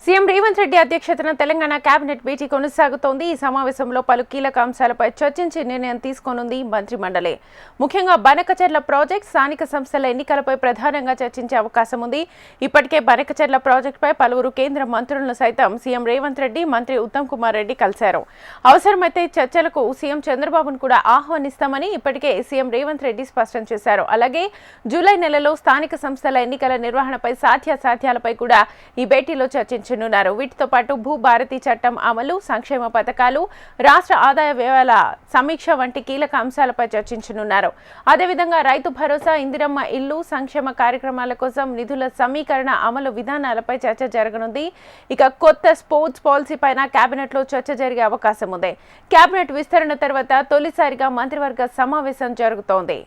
CM Revanth Reddy అధ్యక్షతన Telangana cabinet భేటీ కొనసాగుతోంది. ఈ సమావేశంలో పలు కీలక అంశాలపై చర్చించి నిర్ణయం తీసుకోనుంది మంత్రిమండలి. ముఖ్యంగా బనకచెర్ల ప్రాజెక్టు, స్థానిక సంస్థల ఎన్నికలపై ప్రధానంగా చర్చించే అవకాశం ఉంది. ఇప్పటికే బనకచెర్ల ప్రాజెక్టుపై పలువురు కేంద్ర మంత్రులను సైతం సీఎం రేవంత్ రెడ్డి, మంత్రి ఉత్తమ్ కుమార్ రెడ్డి కలిశారు. అవసరమైతే చర్చలకు సీఎం చంద్రబాబును కూడా ఆహ్వానిస్తామని ఇప్పటికే సీఎం రేవంత్ రెడ్డి స్పష్టం చేశారు. అలాగే జూలై నెలలో స్థానిక సంస్థల ఎన్నికల నిర్వహణపై సాధ్యాసాధ్యాలపై కూడా ఈ భేటీలో చర్చించారు. వీటితో పాటు భూభారతి చట్టం అమలు, సంక్షేమ పథకాలు, రాష్ట్ర ఆదాయ వ్యయాల సమీక్ష వంటి కీలక అంశాలపై చర్చించనున్నారు. అదేవిధంగా రైతు భరోసా, ఇందిరమ్మ ఇల్లు, సంక్షేమ కార్యక్రమాల కోసం నిధుల సమీకరణ అమలు విధానాలపై చర్చ జరగనుంది. ఇక కొత్త స్పోర్ట్స్ పాలసీ పైన కేబినెట్ లో చర్చ జరిగే అవకాశం ఉంది. కేబినెట్ విస్తరణ తర్వాత తొలిసారిగా మంత్రివర్గ సమావేశం జరుగుతోంది.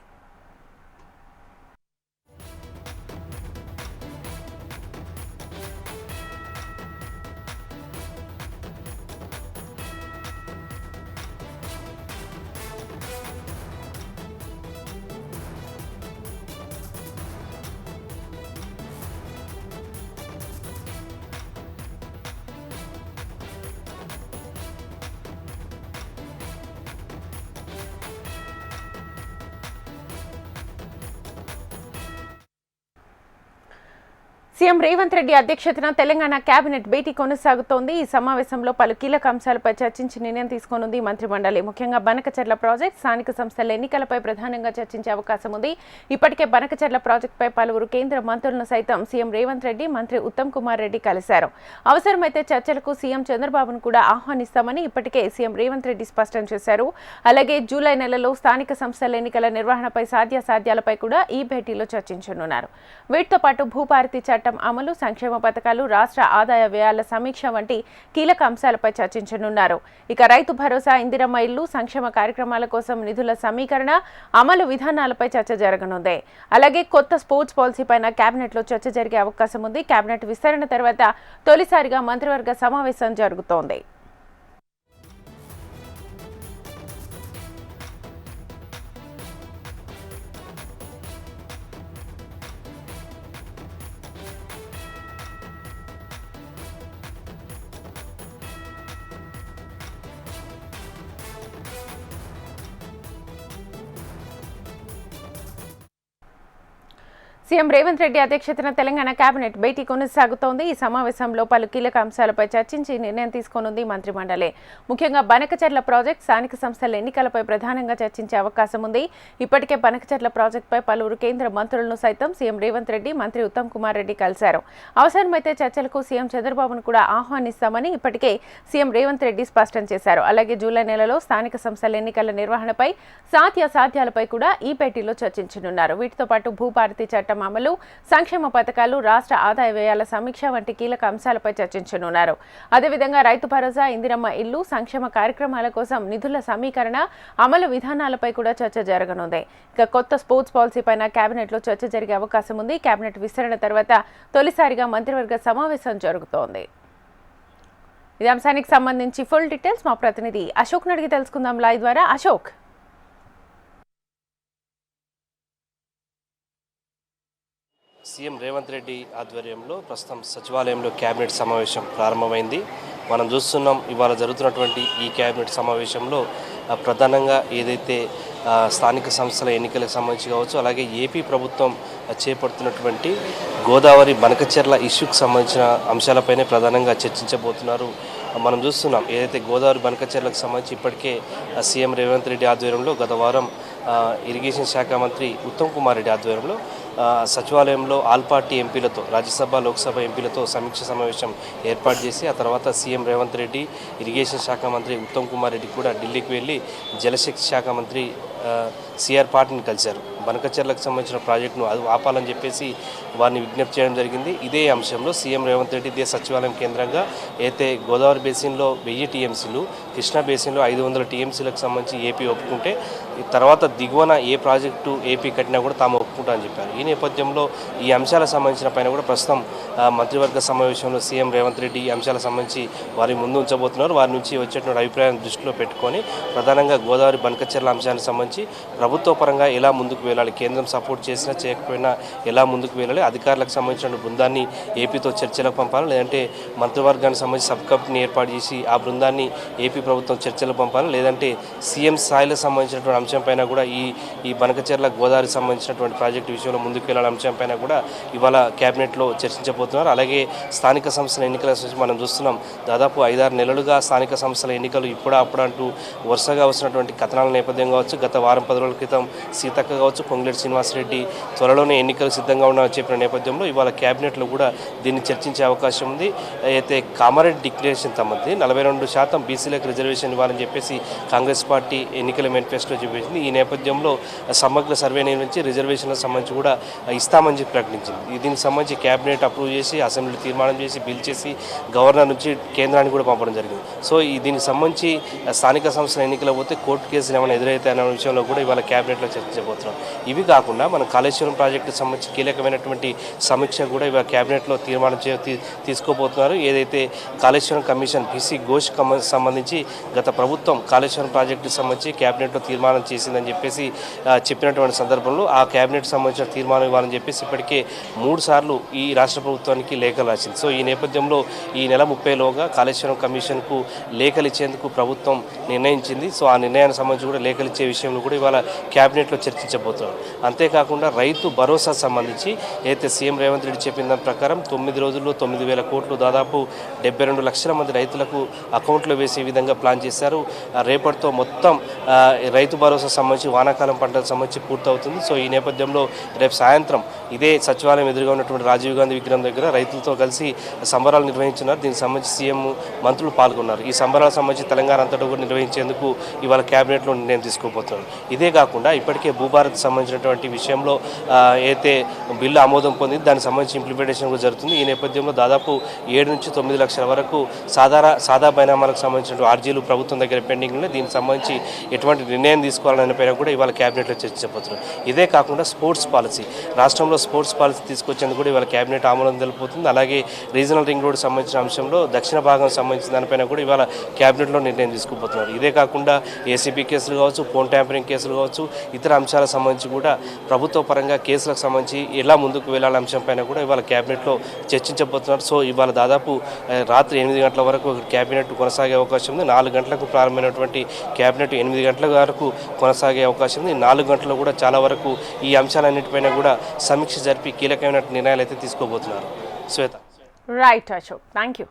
సీఎం రేవంత్ రెడ్డి అధ్యక్షతన తెలంగాణ కేబినెట్ భేటీ కొనసాగుతోంది. ఈ సమావేశంలో పలు కీలక అంశాలపై చర్చించి నిర్ణయం తీసుకోనుంది మంత్రిమండలి. ముఖ్యంగా బనకచెర్ల ప్రాజెక్టు, స్థానిక సంస్థల ఎన్నికలపై ప్రధానంగా చర్చించే అవకాశం ఉంది. ఇప్పటికే బనకచెర్ల ప్రాజెక్టుపై పలువురు కేంద్ర మంత్రులను సైతం సీఎం రేవంత్ రెడ్డి, మంత్రి ఉత్తమ్ కుమార్ రెడ్డి కలిశారు. అవసరమైతే చర్చలకు సీఎం చంద్రబాబును కూడా ఆహ్వానిస్తామని ఇప్పటికే సీఎం రేవంత్ రెడ్డి స్పష్టం చేశారు. అలాగే జూలై నెలలో స్థానిక సంస్థల ఎన్నికల నిర్వహణపై సాధ్యాసాధ్యాలపై కూడా ఈ భేటీలో చర్చించనున్నారు. వీటితో పాటు భూభారతి చట్టం అమలు, సంక్షేమ పథకాలు, రాష్ట్ర ఆదాయ వ్యయాల సమీక్ష వంటి కీలక అంశాలపై చర్చించనున్నారు. ఇక రైతు భరోసా, ఇందిరమ్మ ఇల్లు, సంక్షేమ కార్యక్రమాల కోసం నిధుల సమీకరణ అమలు విధానాలపై చర్చ జరగనుంది. అలాగే కొత్త స్పోర్ట్స్ పాలసీ పైన కేబినెట్ లో చర్చ జరిగే అవకాశం ఉంది. కేబినెట్ విస్తరణ తర్వాత తొలిసారిగా మంత్రివర్గ సమావేశం జరుగుతోంది. సీఎం రేవంత్ రెడ్డి అధ్యక్షతన తెలంగాణ కేబినెట్ భేటీ కొనసాగుతోంది. ఈ సమావేశంలో పలు కీలక అంశాలపై చర్చించి నిర్ణయం తీసుకోనుంది మంత్రిమండలి. ముఖ్యంగా బనకచెర్ల ప్రాజెక్టు, స్థానిక సంస్థల ఎన్నికలపై ప్రధానంగా చర్చించే అవకాశం ఉంది. ఇప్పటికే బనకచెర్ల ప్రాజెక్టుపై పలువురు కేంద్ర మంత్రులను సైతం సీఎం రేవంత్ రెడ్డి, మంత్రి ఉత్తమ్ కుమార్ రెడ్డి కలిశారు. అవసరమైతే చర్చలకు సీఎం చంద్రబాబును కూడా ఆహ్వానిస్తామని ఇప్పటికే సీఎం రేవంత్ రెడ్డి స్పష్టం చేశారు. అలాగే జూలై నెలలో స్థానిక సంస్థల ఎన్నికల నిర్వహణపై సాధ్యాసాధ్యాలపై కూడా ఈ భేటీలో చర్చించనున్నారు. వీటితో పాటు భూభారతి చట్టం అమలు, సంక్షేమ పథకాలు, రాష్ట్ర ఆదాయ వ్యయాల సమీక్ష వంటి కీలక అంశాలపై చర్చించనున్నారు. అదేవిధంగా రైతు భరోసా, ఇందిరమ్మ ఇల్లు, సంక్షేమ కార్యక్రమాల కోసం నిధుల సమీకరణ అమలు విధానాలపై కూడా చర్చ జరగనుంది. ఇక కొత్త స్పోర్ట్స్ పాలసీ పైన కేబినెట్ లో చర్చ జరిగే అవకాశం ఉంది. కేబినెట్ విస్తరణ తర్వాత తొలిసారిగా మంత్రివర్గ సమావేశం జరుగుతోంది. ఈ అంశానికి సంబంధించి ఫుల్ డీటెయిల్స్ మా ప్రతినిధి అశోక్ అడిగి తెలుసుకుందాం లైవ్ ద్వారా. అశోక్, సీఎం రేవంత్ రెడ్డి ఆధ్వర్యంలో ప్రస్తుతం సచివాలయంలో కేబినెట్ సమావేశం ప్రారంభమైంది. మనం చూస్తున్నాం ఇవాళ జరుగుతున్నటువంటి ఈ కేబినెట్ సమావేశంలో ప్రధానంగా ఏదైతే స్థానిక సంస్థల ఎన్నికలకు సంబంధించి కావచ్చు, అలాగే ఏపీ ప్రభుత్వం చేపడుతున్నటువంటి గోదావరి బనకచెర్ల ఇష్యూకి సంబంధించిన అంశాలపైనే ప్రధానంగా చర్చించబోతున్నారు. మనం చూస్తున్నాం ఏదైతే గోదావరి బనకచెర్లకు సంబంధించి ఇప్పటికే సీఎం రేవంత్ రెడ్డి ఆధ్వర్యంలో గత వారం ఇరిగేషన్ శాఖ మంత్రి ఉత్తమ్ కుమార్ రెడ్డి ఆధ్వర్యంలో సచివాలయంలో ఆల్ పార్టీ ఎంపీలతో, రాజ్యసభ, లోక్సభ ఎంపీలతో సమీక్ష సమావేశం ఏర్పాటు చేసి ఆ తర్వాత సీఎం రేవంత్ రెడ్డి, ఇరిగేషన్ శాఖ మంత్రి ఉత్తమ్ కుమార్ రెడ్డి కూడా ఢిల్లీకి వెళ్ళి జలశక్తి శాఖ మంత్రి సిఆర్ పాటిల్ని కలిశారు. బనకచెర్లకు సంబంధించిన ప్రాజెక్టును అది ఆపాలని చెప్పేసి వారిని విజ్ఞప్తి చేయడం జరిగింది. ఇదే అంశంలో సీఎం రేవంత్ రెడ్డి ఇదే సచివాలయం కేంద్రంగా అయితే గోదావరి బేసిన్లో 1000 టీఎంసీలు, కృష్ణా బేసిన్లో 500 టీఎంసీలకు సంబంధించి ఏపీ ఒప్పుకుంటే ఈ తర్వాత దిగువన ఏ ప్రాజెక్టు ఏపీ కట్టినా కూడా తాము ఒప్పుకుంటామని చెప్పారు. ఈ నేపథ్యంలో ఈ అంశాలకు సంబంధించిన పైన కూడా ప్రస్తుతం మంత్రివర్గ సమావేశంలో సీఎం రేవంత్ రెడ్డి ఈ అంశాలకు సంబంధించి వారి ముందు ఉంచబోతున్నారు. వారి నుంచి వచ్చేటువంటి అభిప్రాయాన్ని దృష్టిలో పెట్టుకొని ప్రధానంగా గోదావరి బనకచెర్ల అంశానికి సంబంధించి ప్రభుత్వ పరంగా ఎలా ముందుకు వెళ్ళాలి, కేంద్రం సపోర్ట్ చేసినా చేయకపోయినా ఎలా ముందుకు వెళ్ళాలి, అధికారులకు సంబంధించిన బృందాన్ని ఏపీతో చర్చలకు పంపాలి, లేదంటే మంత్రివర్గానికి సంబంధించి సబ్ కమిటీని ఏర్పాటు చేసి ఆ బృందాన్ని ఏపీ ప్రభుత్వం చర్చలకు పంపాలి, లేదంటే సీఎం స్థాయిలకు సంబంధించినటువంటి అంశంపైన కూడా ఈ బనకచెర్ల గోదావరికి సంబంధించినటువంటి ప్రాజెక్టు విషయంలో ముందుకు వెళ్ళాలి అంశంపైన కూడా ఇవాళ క్యాబినెట్లో చర్చించబోతున్నారు. అలాగే స్థానిక సంస్థల ఎన్నికల మనం చూస్తున్నాం. దాదాపు 5-6 నెలలుగా స్థానిక సంస్థల ఎన్నికలు అప్పుడంటూ వరుసగా వస్తున్నటువంటి కథనాల నేపథ్యం కావచ్చు, గత వారం 10 రోజుల క్రితం సీతక్క కావచ్చు, పొంగులేటి శ్రీనివాసరెడ్డి త్వరలోనే ఎన్నికలు సిద్ధంగా ఉన్నామని చెప్పిన నేపథ్యంలో ఇవాళ క్యాబినెట్లో కూడా దీన్ని చర్చించే అవకాశం ఉంది. అయితే కామారెడ్డి డిక్లరేషన్ సంబంధించి 42% బీసీలకు రిజర్వేషన్ ఇవ్వాలని చెప్పేసి కాంగ్రెస్ పార్టీ ఎన్నికల మేనిఫెస్టోలో చూపించింది. ఈ నేపథ్యంలో సమగ్ర సర్వే నిర్వహించి రిజర్వేషన్లకు సంబంధించి కూడా ఇస్తామని చెప్పి ప్రకటించింది. దీనికి సంబంధించి క్యాబినెట్ అప్రూవ్ చేసి అసెంబ్లీ తీర్మానం చేసి బిల్ చేసి గవర్నర్ నుంచి కేంద్రానికి కూడా పంపడం జరిగింది. సో దీనికి సంబంధించి స్థానిక సంస్థల ఎన్నికలు పోతే కోర్టు కేసులు ఏమైనా ఎదురైతే అనే విషయంలో కూడా ఇవాళ క్యాబినెట్లో చర్చించబోతున్నాం. ఇవి కాకుండా మన కాళేశ్వరం ప్రాజెక్టుకు సంబంధించి కీలకమైనటువంటి సమీక్ష కూడా ఇవాళ క్యాబినెట్లో తీర్మానం తీసుకోబోతున్నారు. ఏదైతే కాళేశ్వరం కమిషన్ బీసీ ఘోష్ సంబంధించి గత ప్రభుత్వం కాళేశ్వరం ప్రాజెక్టుకు సంబంధించి క్యాబినెట్లో తీర్మానం చేసిందని చెప్పేసి చెప్పినటువంటి సందర్భంలో ఆ క్యాబినెట్ సంబంధించిన తీర్మానం ఇవ్వాలని చెప్పేసి ఇప్పటికే 3 సార్లు ఈ రాష్ట్ర ప్రభుత్వానికి లేఖలు రాసింది. సో ఈ నేపథ్యంలో ఈ నెల 30లోగా కాళేశ్వరం కమిషన్కు లేఖలు ఇచ్చేందుకు ప్రభుత్వం నిర్ణయించింది. సో ఆ నిర్ణయానికి సంబంధించి కూడా లేఖలు ఇచ్చే విషయంలో కూడా ఇవాళ క్యాబినెట్లో చర్చించబోతున్నారు. అంతేకాకుండా రైతు భరోసా సంబంధించి అయితే సీఎం రేవంత్ రెడ్డి చెప్పిన దాని ప్రకారం 9 రోజుల్లో 9,000 కోట్లు దాదాపు 72 లక్షల మంది రైతులకు అకౌంట్లో వేసే విధంగా ప్లాన్ చేశారు. రేపటితో మొత్తం రైతు భరోసా సంబంధించి వానాకాలం పంటలకు సంబంధించి పూర్తవుతుంది. సో ఈ నేపథ్యంలో రేపు సాయంత్రం ఇదే సచివాలయం ఎదురుగా ఉన్నటువంటి రాజీవ్ గాంధీ విగ్రహం దగ్గర రైతులతో కలిసి సంబరాలు నిర్వహించున్నారు. దీనికి సంబంధించి సీఎం మంత్రులు పాల్గొన్నారు. ఈ సంబరాలకు సంబంధించి తెలంగాణ అంతటా కూడా నిర్వహించేందుకు ఇవాళ క్యాబినెట్లో నిర్ణయం తీసుకోబోతున్నారు. ఇదే కాకుండా ఇప్పటికే భూభారత్ సంబంధించినటువంటి విషయంలో అయితే బిల్లు ఆమోదం పొందింది. దానికి సంబంధించి ఇంప్లిమెంటేషన్ కూడా జరుగుతుంది. ఈ నేపథ్యంలో దాదాపు 7 నుంచి 9 లక్షల వరకు సాదా బైనామాలకు సంబంధించిన ఆర్జీలు ప్రభుత్వం దగ్గర పెండింగ్ ఉన్నాయి. దీనికి సంబంధించి ఎటువంటి నిర్ణయం తీసుకోవాలనే పైన కూడా ఇవాళ క్యాబినెట్లో చర్చించబోతున్నారు. ఇదే కాకుండా స్పోర్ట్స్ పాలసీ, రాష్ట్రంలో స్పోర్ట్స్ పాలసీ తీసుకొచ్చేందుకు కూడా ఇవాళ క్యాబినెట్ ఆమోదం తెలిపోతుంది. అలాగే రీజనల్ రింగ్ రోడ్ సంబంధించిన అంశంలో దక్షిణ భాగం సంబంధించిన దానిపైన కూడా ఇవాళ క్యాబినెట్లో నిర్ణయం తీసుకోబోతున్నారు. ఇదే కాకుండా ఏసీబీ కేసులు కావచ్చు, ఫోన్ ట్యాంపరింగ్ కేసులు కావచ్చు, ఇతర అంశాలకు సంబంధించి కూడా ప్రభుత్వ పరంగా కేసులకు సంబంధించి ఎలా ముందుకు వెళ్ళాలనే అంశంపైన కూడా ఇవాళ క్యాబినెట్లో చర్చించబోతున్నారు. సో ఇవాళ దాదాపు రాత్రి 8 గంటల వరకు క్యాబినెట్ కొనసాగే అవకాశం ఉంది. 4 గంటలకు ప్రారంభమైనటువంటి క్యాబినెట్ 8 గంటల వరకు కొనసాగే అవకాశం ఉంది. 4 గంటలు కూడా చాలా వరకు ఈ అంశాలన్నింటిపైన కూడా సమీక్ష జరిపి కీలకమైన నిర్ణయాలు అయితే తీసుకోబోతున్నారు. Shweta. Right Ashok, thank you.